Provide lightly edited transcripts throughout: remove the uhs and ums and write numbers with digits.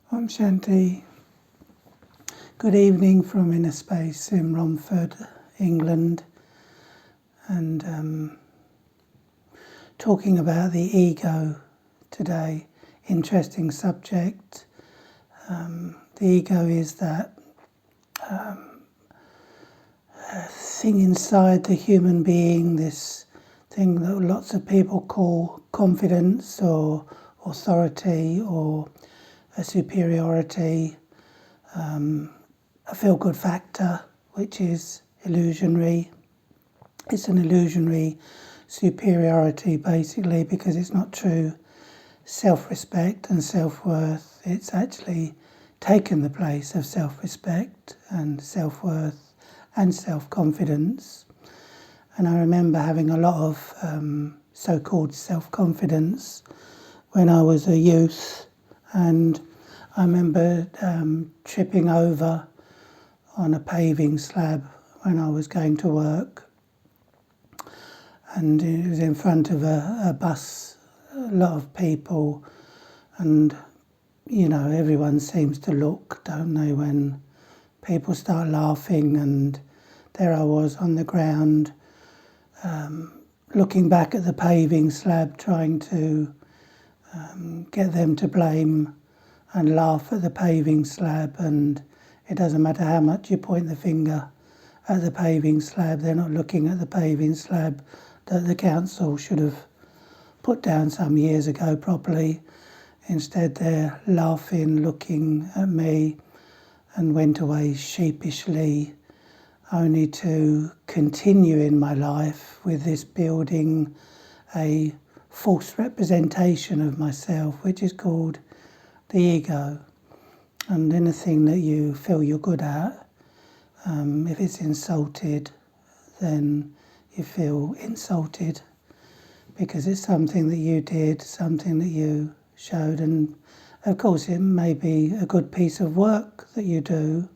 Om Shanti. Good evening from Inner Space in Romford, England, and talking about the ego today. Interesting subject. The ego is that thing inside the human being, this thing that lots of people call confidence or authority or a superiority, a feel-good factor, which is illusionary. It's an illusionary superiority, basically, because it's not true self-respect and self-worth. It's actually taken the place of self-respect and self-worth and self-confidence. And I remember having a lot of so-called self-confidence when I was a youth, and I remember tripping over on a paving slab when I was going to work, and it was in front of a bus, a lot of people, and everyone seems to look, don't they, when people start laughing, and there I was on the ground looking back at the paving slab, trying to get them to blame and laugh at the paving slab. And it doesn't matter how much you point the finger at the paving slab, they're not looking at the paving slab that the council should have put down some years ago properly. Instead they're laughing, looking at me, and went away sheepishly, only to continue in my life with this building a false representation of myself, which is called the ego. And anything that you feel you're good at, if it's insulted, then you feel insulted because it's something that you did, something that you showed. And of course it may be a good piece of work that you do,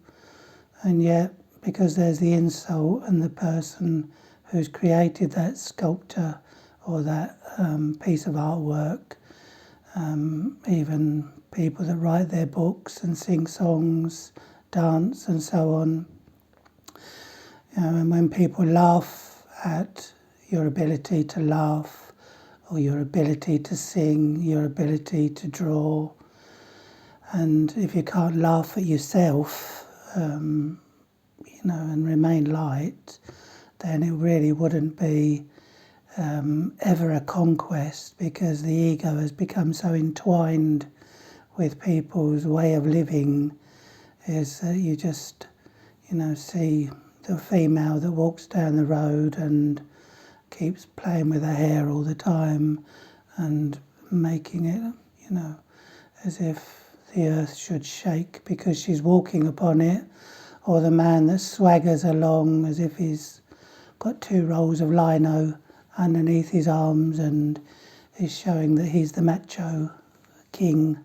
and yet because there's the insult, and the person who's created that sculpture or that piece of artwork, even people that write their books and sing songs, dance and so on. And when people laugh at your ability to laugh, or your ability to sing, your ability to draw, and if you can't laugh at yourself, and remain light, then it really wouldn't be ever a conquest, because the ego has become so entwined with people's way of living, is that you just, see the female that walks down the road and keeps playing with her hair all the time and making it, as if the earth should shake because she's walking upon it, or the man that swaggers along as if he's got 2 rolls of lino underneath his arms and is showing that he's the macho king.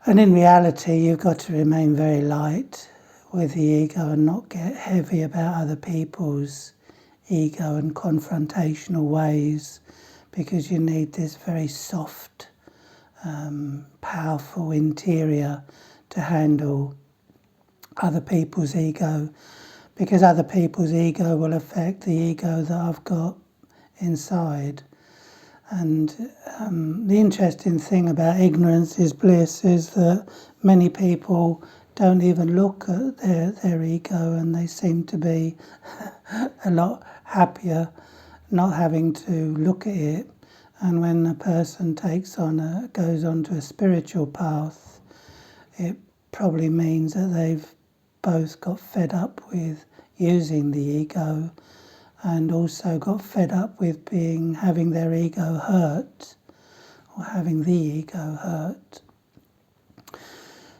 And in reality, you've got to remain very light with the ego and not get heavy about other people's ego and confrontational ways, because you need this very soft, powerful interior to handle other people's ego, because other people's ego will affect the ego that I've got inside. And the interesting thing about ignorance is bliss is that many people don't even look at their ego, and they seem to be a lot happier not having to look at it. And when a person goes onto a spiritual path, it probably means that they've both got fed up with using the ego, and also got fed up with having their ego hurt, or having the ego hurt.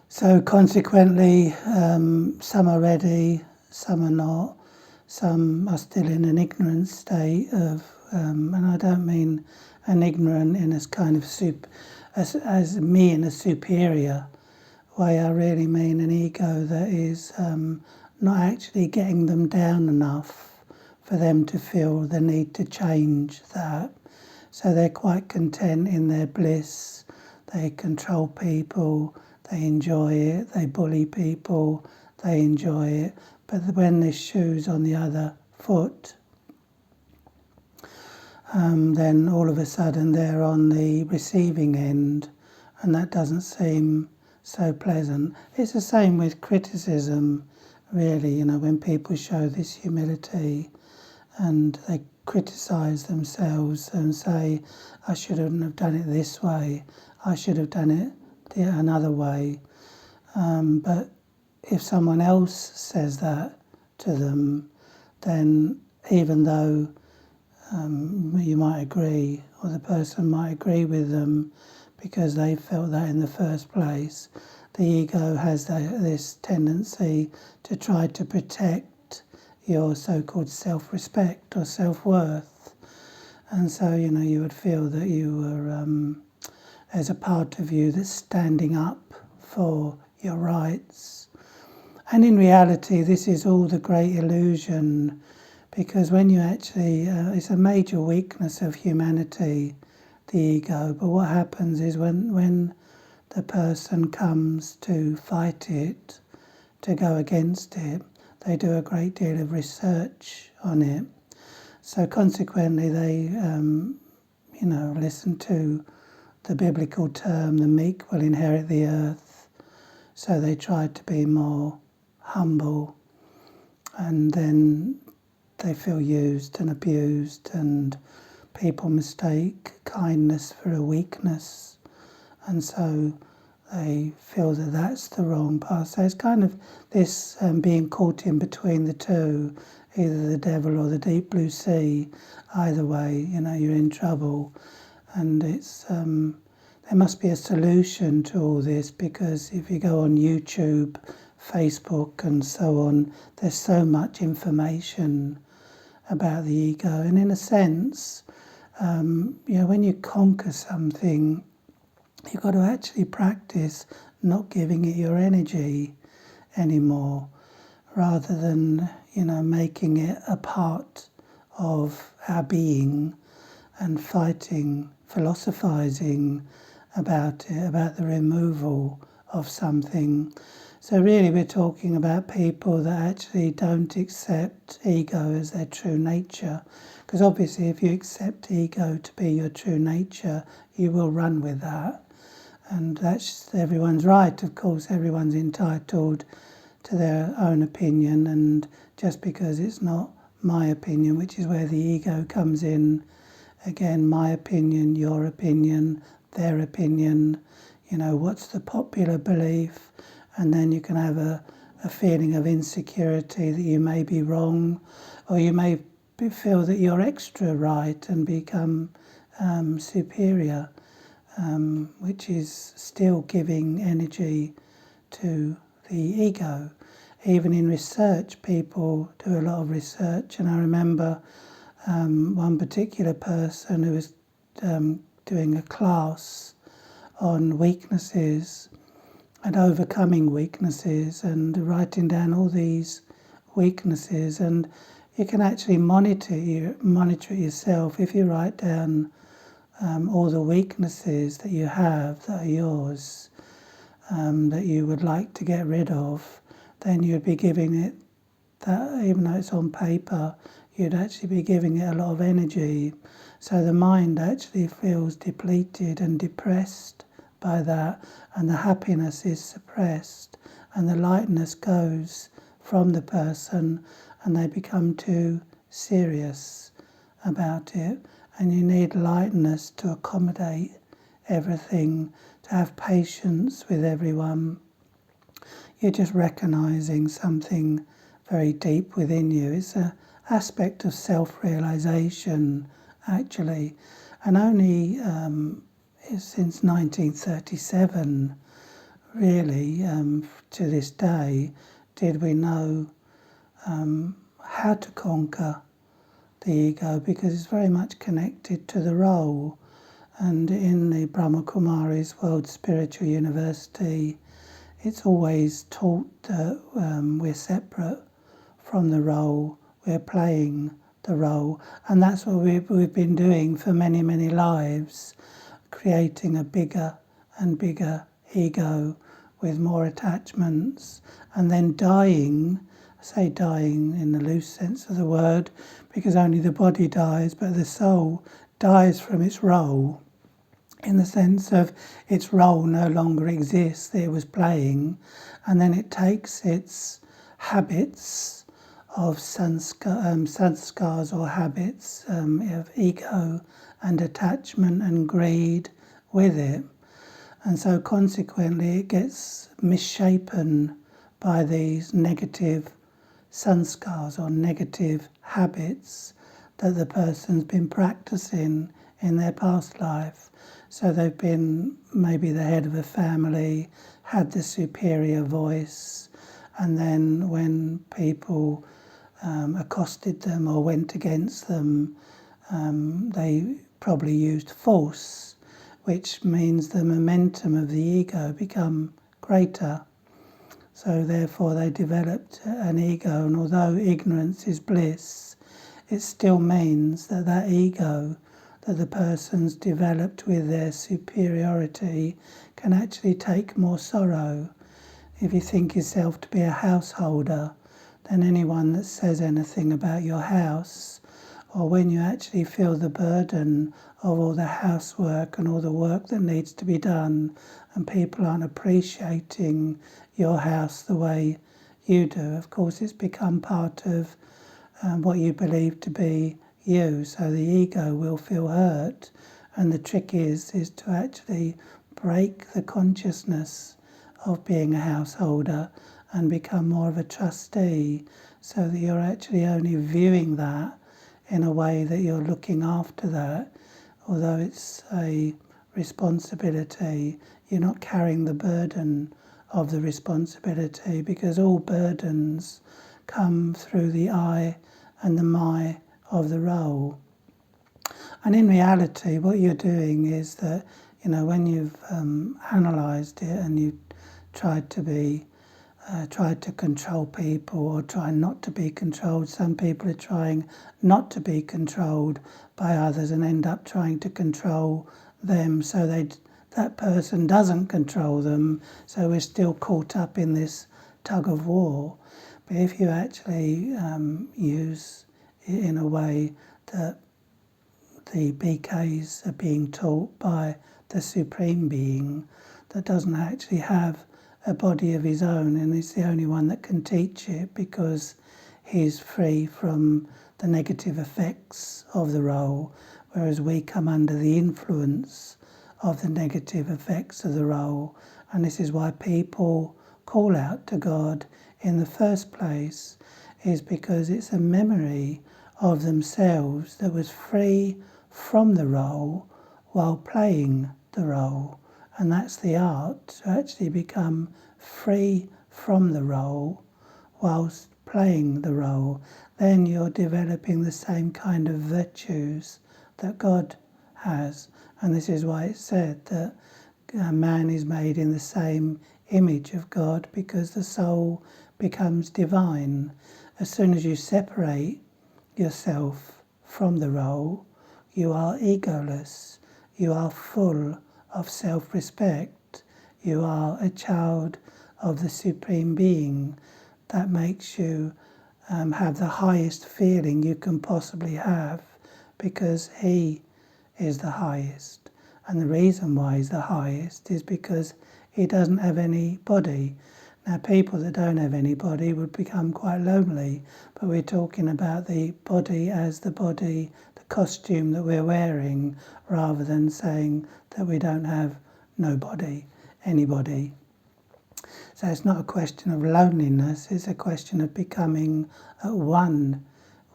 So consequently, some are ready, some are not, some are still in an ignorant state of, and I don't mean an ignorant in a kind of as me in a superior way. I really mean an ego that is not actually getting them down enough for them to feel the need to change that. So they're quite content in their bliss. They control people, they enjoy it, they bully people, they enjoy it. But when this shoe's on the other foot, then all of a sudden they're on the receiving end, and that doesn't seem so pleasant. It's the same with criticism, really, when people show this humility and they criticise themselves and say, I shouldn't have done it this way, I should have done it another way. But if someone else says that to them, then even though you might agree, or the person might agree with them because they felt that in the first place, the ego has this tendency to try to protect your so-called self-respect or self-worth. And so, you would feel that you were, there's a part of you that's standing up for your rights. And in reality, this is all the great illusion, because when you actually, it's a major weakness of humanity, the ego. But what happens is when the person comes to fight it, to go against it, they do a great deal of research on it. So consequently, they, listen to the biblical term, the meek will inherit the earth. So they try to be more humble, and then they feel used and abused, and people mistake kindness for a weakness, and so they feel that that's the wrong path. So it's kind of this being caught in between the two, either the devil or the deep blue sea. Either way, you're in trouble. And it's there must be a solution to all this, because if you go on YouTube, Facebook and so on, there's so much information about the ego. And in a sense, when you conquer something, you've got to actually practice not giving it your energy anymore, rather than, making it a part of our being and fighting, philosophizing about it, about the removal of something. So really we're talking about people that actually don't accept ego as their true nature. Because obviously if you accept ego to be your true nature, you will run with that. And that's everyone's right, of course. Everyone's entitled to their own opinion, and just because it's not my opinion, which is where the ego comes in, again, my opinion, your opinion, their opinion, what's the popular belief, and then you can have a feeling of insecurity that you may be wrong, or you may feel that you're extra right and become superior, which is still giving energy to the ego. Even in research, people do a lot of research, and I remember one particular person who was doing a class on weaknesses and overcoming weaknesses, and writing down all these weaknesses. And you can actually monitor it yourself if you write down all the weaknesses that you have that are yours, that you would like to get rid of. Then you'd be giving it that, even though it's on paper, you'd actually be giving it a lot of energy. So the mind actually feels depleted and depressed by that, and the happiness is suppressed, and the lightness goes from the person, and they become too serious about it. And you need lightness to accommodate everything, to have patience with everyone. You're just recognizing something very deep within you. It's an aspect of self-realization, actually. And only since 1937, really, to this day, did we know how to conquer the ego, because it's very much connected to the role. And in the Brahma Kumari's World Spiritual University, it's always taught that we're separate from the role, we're playing the role. And that's what we've been doing for many, many lives, creating a bigger and bigger ego, with more attachments, and then dying. I say dying in the loose sense of the word, because only the body dies, but the soul dies from its role, in the sense of its role no longer exists that it was playing, and then it takes its habits of sanskars or habits of ego and attachment and greed with it. And so consequently it gets misshapen by these negative sanskars or negative habits that the person's been practicing in their past life. So they've been maybe the head of a family, had the superior voice, and then when people accosted them or went against them, they probably used force, which means the momentum of the ego become greater. So therefore they developed an ego, and although ignorance is bliss, it still means that that ego that the person's developed with their superiority can actually take more sorrow. If you think yourself to be a householder, then anyone that says anything about your house, or when you actually feel the burden of all the housework and all the work that needs to be done, and people aren't appreciating your house the way you do, of course it's become part of what you believe to be you, so the ego will feel hurt. And the trick is to actually break the consciousness of being a householder and become more of a trustee, so that you're actually only viewing that in a way that you're looking after that. Although it's a responsibility, you're not carrying the burden of the responsibility, because all burdens come through the I and the my of the role. And in reality, what you're doing is that, when you've analysed it and you've tried to control people or try not to be controlled. Some people are trying not to be controlled by others and end up trying to control them, so that person doesn't control them, so we're still caught up in this tug of war. But if you actually use it in a way that the BKs are being taught by the Supreme Being, that doesn't actually have a body of his own, and he's the only one that can teach it, because he's free from the negative effects of the role, whereas we come under the influence of the negative effects of the role. And this is why people call out to God in the first place, is because it's a memory of themselves that was free from the role while playing the role. And that's the art, to actually become free from the role whilst playing the role. Then you're developing the same kind of virtues that God has. And this is why it's said that man is made in the same image of God, because the soul becomes divine. As soon as you separate yourself from the role, you are egoless. You are full of self-respect. You are a child of the Supreme Being. That makes you have the highest feeling you can possibly have, because he is the highest. And the reason why he's the highest is because he doesn't have any body. Now, people that don't have any body would become quite lonely, but we're talking about the body as the body, the costume that we're wearing, rather than saying that we don't have no body, anybody. So it's not a question of loneliness, it's a question of becoming at one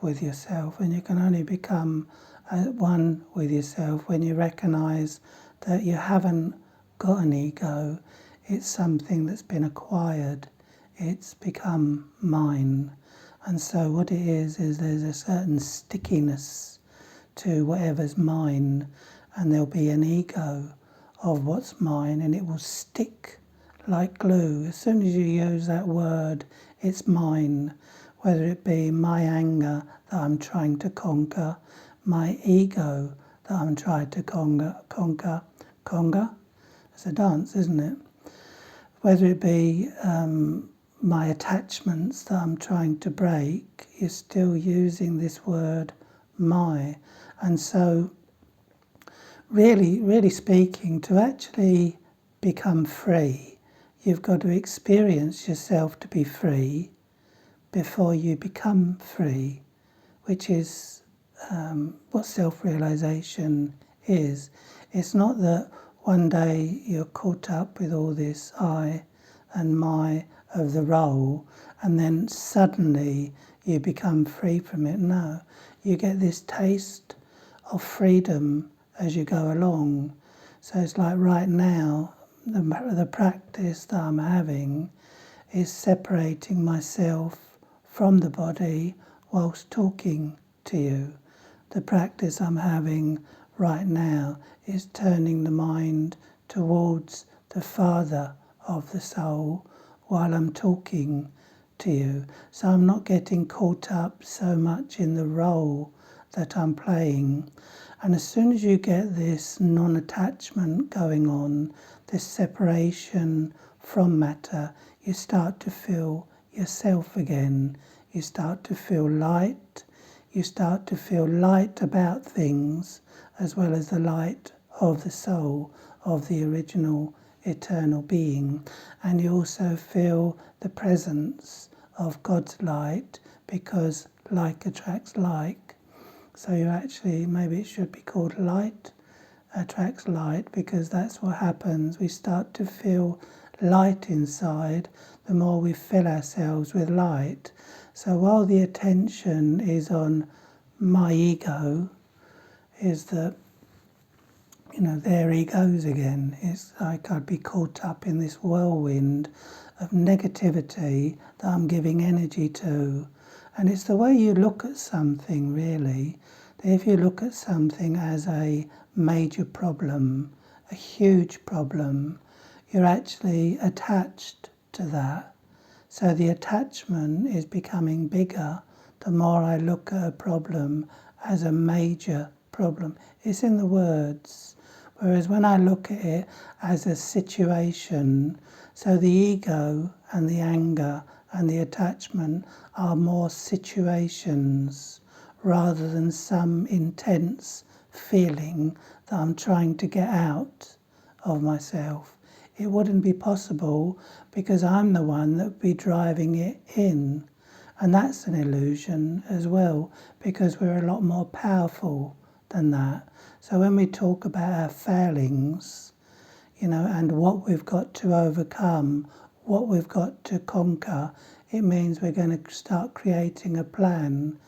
with yourself. And you can only become at one with yourself when you recognise that you haven't got an ego. It's something that's been acquired. It's become mine. And so what it is there's a certain stickiness to whatever's mine, and there'll be an ego of what's mine, and it will stick like glue. As soon as you use that word, it's mine, whether it be my anger that I'm trying to conquer, my ego that I'm trying to conquer. It's a dance, isn't it? whether it be my attachments that I'm trying to break, you're still using this word my. And so really speaking, to actually become free, you've got to experience yourself to be free before you become free, which is what self-realization is. It's not that one day you're caught up with all this I and my of the role and then suddenly you become free from it. No, you get this taste of freedom as you go along. So it's like right now, the practice that I'm having is separating myself from the body whilst talking to you. The practice I'm having right now is turning the mind towards the Father of the soul while I'm talking to you. So I'm not getting caught up so much in the role that I'm playing. And as soon as you get this non-attachment going on, this separation from matter, you start to feel yourself again. You start to feel light. You start to feel light about things, as well as the light of the soul, of the original eternal being. And you also feel the presence of God's light, because like attracts like. So you actually, maybe it should be called light attracts light, because that's what happens. We start to feel light inside the more we fill ourselves with light. So while the attention is on my ego, is that, there he goes again. It's like I'd be caught up in this whirlwind of negativity that I'm giving energy to. And it's the way you look at something, really. If you look at something as a major problem, a huge problem, you're actually attached to that. So the attachment is becoming bigger the more I look at a problem as a major problem. It's in the words. Whereas when I look at it as a situation, so the ego and the anger and the attachment are more situations rather than some intense feeling that I'm trying to get out of myself. It wouldn't be possible because I'm the one that would be driving it in. And that's an illusion as well, because we're a lot more powerful than that. So when we talk about our failings, and what we've got to overcome, what we've got to conquer, it means we're going to start creating a plan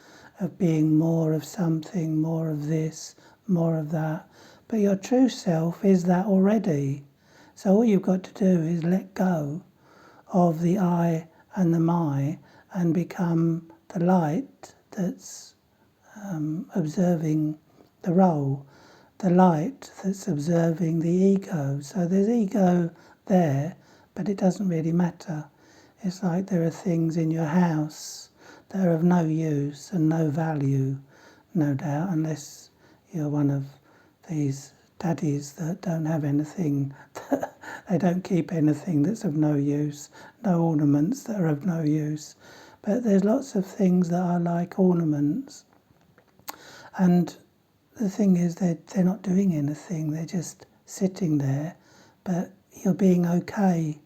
of being more of something, more of this, more of that. But your true self is that already. So all you've got to do is let go of the I and the my and become the light that's observing the role, the light that's observing the ego. So there's ego there, but it doesn't really matter. It's like there are things in your house that are of no use and no value, no doubt, unless you're one of these daddies that don't have anything, they don't keep anything that's of no use, no ornaments that are of no use. But there's lots of things that are like ornaments. And the thing is they're not doing anything, they're just sitting there, but you're being okay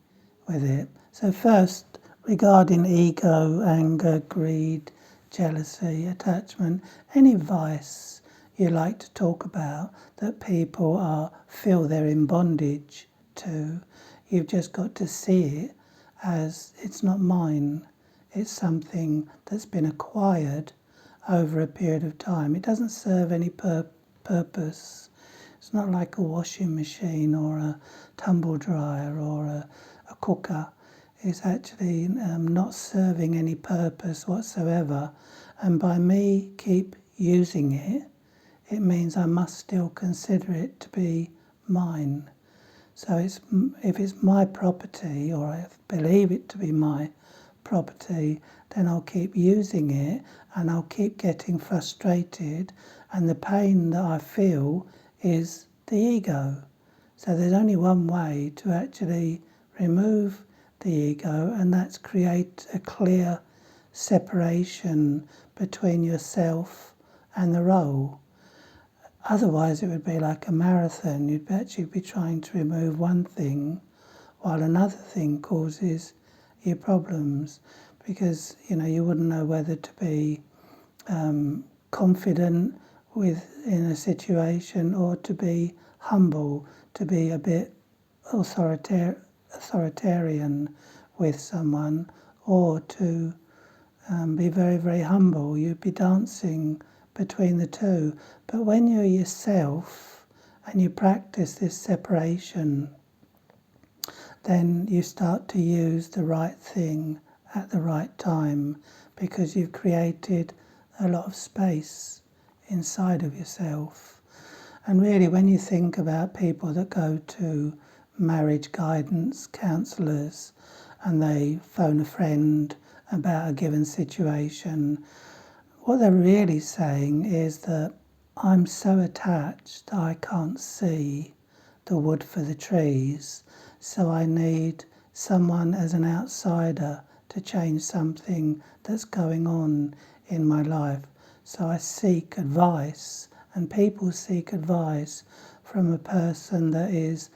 with it. So first, regarding ego, anger, greed, jealousy, attachment, any vice you like to talk about that people feel they're in bondage to, you've just got to see it as it's not mine. It's something that's been acquired over a period of time. It doesn't serve any purpose. It's not like a washing machine or a tumble dryer or a cooker. It's actually not serving any purpose whatsoever. And by me keep using it, it means I must still consider it to be mine. So if it's my property, or I believe it to be my property, then I'll keep using it and I'll keep getting frustrated, and the pain that I feel is the ego. So there's only one way to actually remove the ego, and that's create a clear separation between yourself and the role. Otherwise it would be like a marathon. You'd actually be trying to remove one thing while another thing causes you problems, because you wouldn't know whether to be confident in a situation or to be humble, to be a bit authoritarian with someone, or to be very, very humble. You'd be dancing between the two. But when you're yourself and you practice this separation, then you start to use the right thing at the right time, because you've created a lot of space inside of yourself. And really, when you think about people that go to marriage guidance counsellors and they phone a friend about a given situation, what they're really saying is that I'm so attached that I can't see the wood for the trees, so I need someone as an outsider to change something that's going on in my life. So I seek advice, and people seek advice from a person that is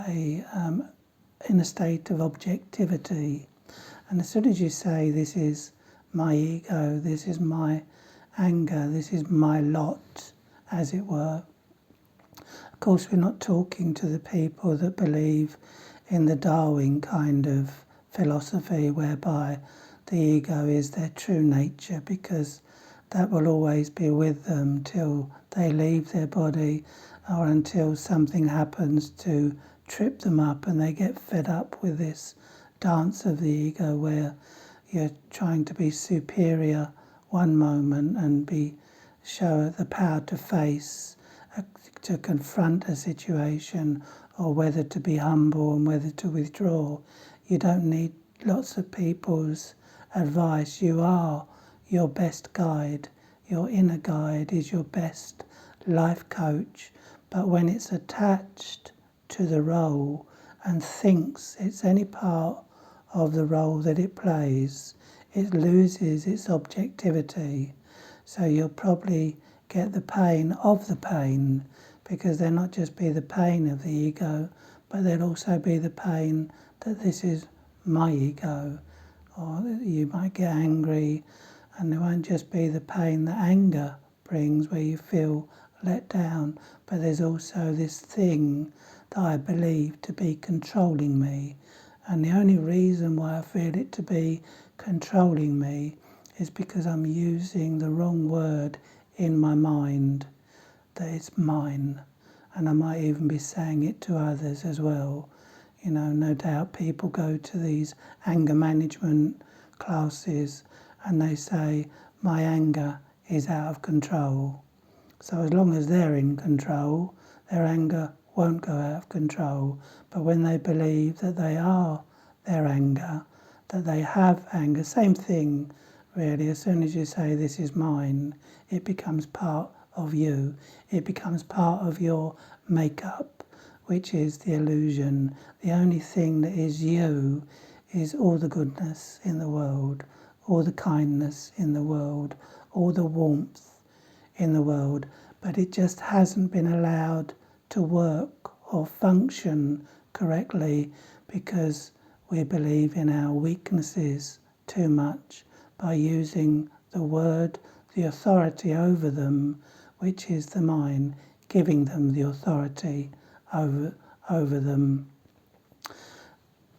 in a state of objectivity. And as soon as you say, this is my ego, this is my anger, this is my lot, as it were. Of course, we're not talking to the people that believe in the Darwin kind of philosophy whereby the ego is their true nature, because that will always be with them till they leave their body, or until something happens to trip them up and they get fed up with this dance of the ego where you're trying to be superior one moment and show the power to face, to confront a situation, or whether to be humble and whether to withdraw. You don't need lots of people's advice. You are your best guide. Your inner guide is your best life coach. But when it's attached to the role and thinks it's any part of the role that it plays, it loses its objectivity. So you'll probably get the pain of the pain, because there'll not just be the pain of the ego, but there'll also be the pain that this is my ego. Or you might get angry, and there won't just be the pain that anger brings, where you feel let down, but there's also this thing that I believe to be controlling me. And the only reason why I feel it to be controlling me is because I'm using the wrong word in my mind, that it's mine. And I might even be saying it to others as well. No doubt people go to these anger management classes and they say, my anger is out of control. So as long as they're in control, their anger won't go out of control. But when they believe that they are their anger, that they have anger, same thing really. As soon as you say this is mine, it becomes part of you. It becomes part of your makeup, which is the illusion. The only thing that is you is all the goodness in the world, all the kindness in the world, all the warmth in the world, but it just hasn't been allowed to work or function correctly because we believe in our weaknesses too much by using the word, the authority over them, which is the mind, giving them the authority over them.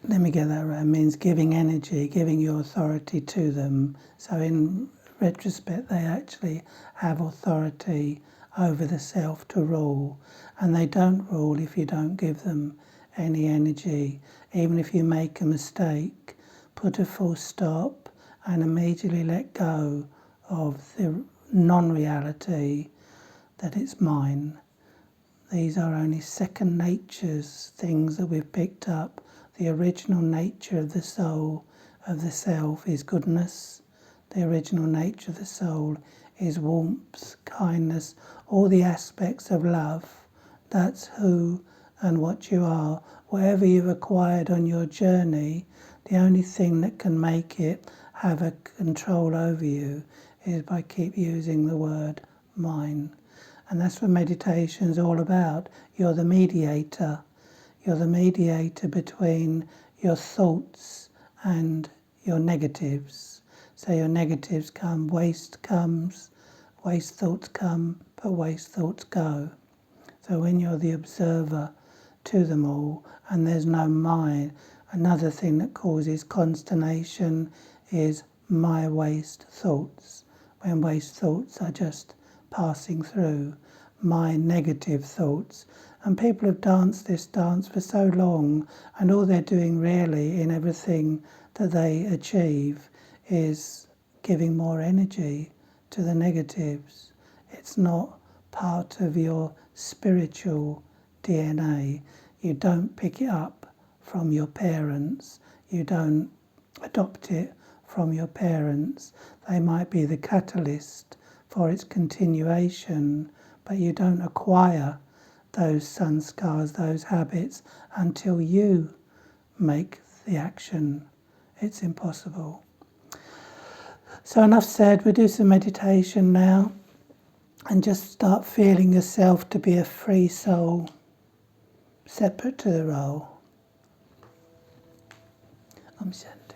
Let me get that right. It means giving energy, giving your authority to them. So in retrospect, they actually have authority over the self to rule. And they don't rule if you don't give them any energy. Even if you make a mistake, put a full stop and immediately let go of the non-reality that it's mine. These are only second natures, things that we've picked up. The original nature of the soul, of the self, is goodness. The original nature of the soul is warmth, kindness, all the aspects of love. That's who and what you are. Whatever you've acquired on your journey, the only thing that can make it have a control over you is by keep using the word mine. And that's what meditation's all about. You're the mediator. You're the mediator between your thoughts and your negatives. So your negatives come, waste comes, waste thoughts come, but waste thoughts go. So when you're the observer to them all, and there's no mind, another thing that causes consternation is my waste thoughts. When waste thoughts are just passing through, my negative thoughts. And people have danced this dance for so long, and all they're doing really in everything that they achieve is giving more energy to the negatives. It's not part of your spiritual DNA. You don't pick it up from your parents. You don't adopt it from your parents. They might be the catalyst for its continuation, but you don't acquire those sanskars, those habits, until you make the action. It's impossible. So enough said, we'll do some meditation now and just start feeling yourself to be a free soul, separate to the role. Om Shanti.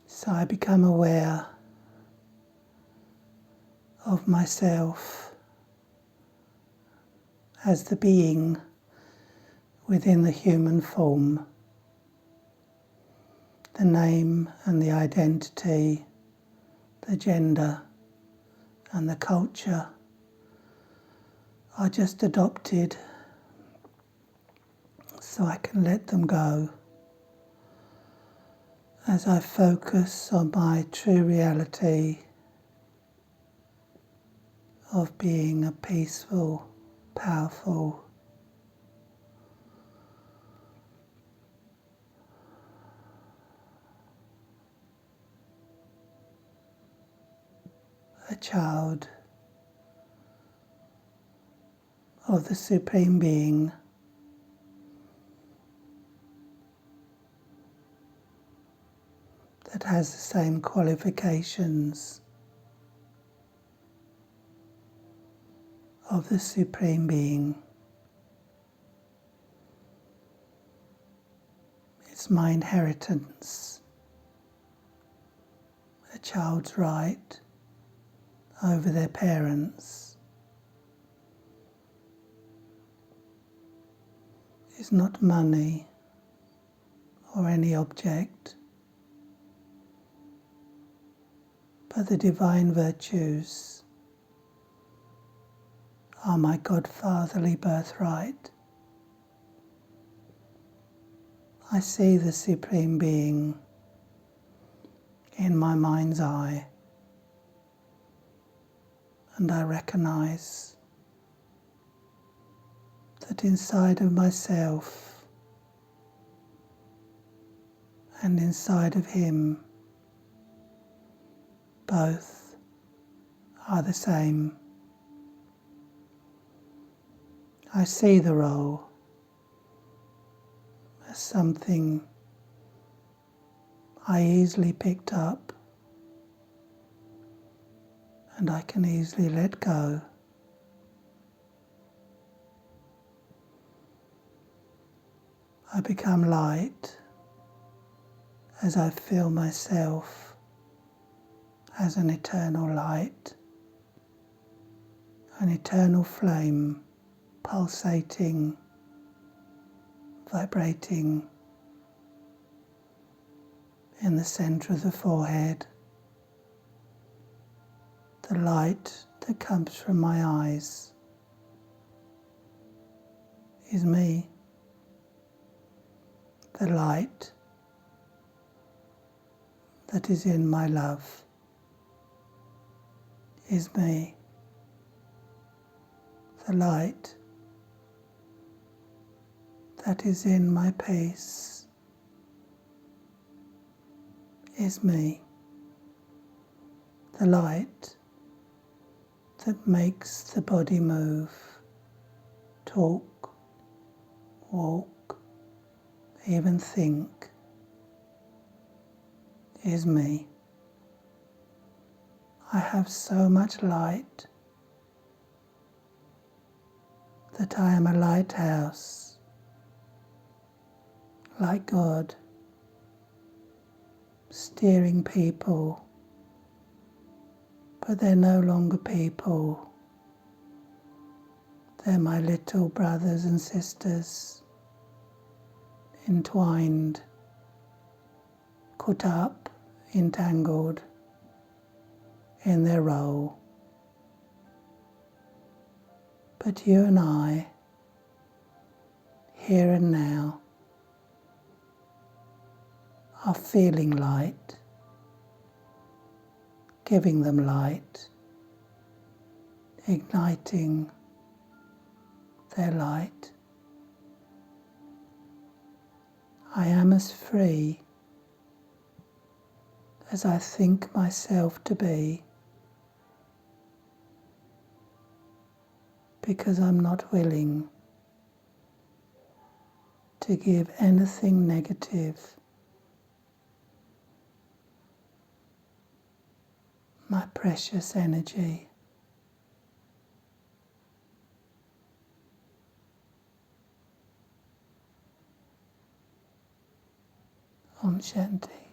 So I become aware of myself as the being within the human form. The name and the identity, the gender and the culture are just adopted so I can let them go as I focus on my true reality of being a peaceful, powerful, a child of the Supreme Being, that has the same qualifications of the Supreme Being. It's my inheritance, a child's right over their parents. It's not money or any object, but the divine virtues are my godfatherly birthright. I see the Supreme Being in my mind's eye, and I recognize that inside of myself and inside of him, both are the same. I see the role as something I easily picked up and I can easily let go. I become light as I feel myself as an eternal light, an eternal flame, pulsating, vibrating in the center of the forehead. The light that comes from my eyes is me. The light that is in my love is me. The light that is in my peace is me. The light that makes the body move, talk, walk, even think, is me. I have so much light that I am a lighthouse, like God, steering people, but they're no longer people. They're my little brothers and sisters, entwined, caught up, entangled in their role. But you and I, here and now, are feeling light, giving them light, igniting their light. I am as free as I think myself to be, because I'm not willing to give anything negative my precious energy. Om Shanti.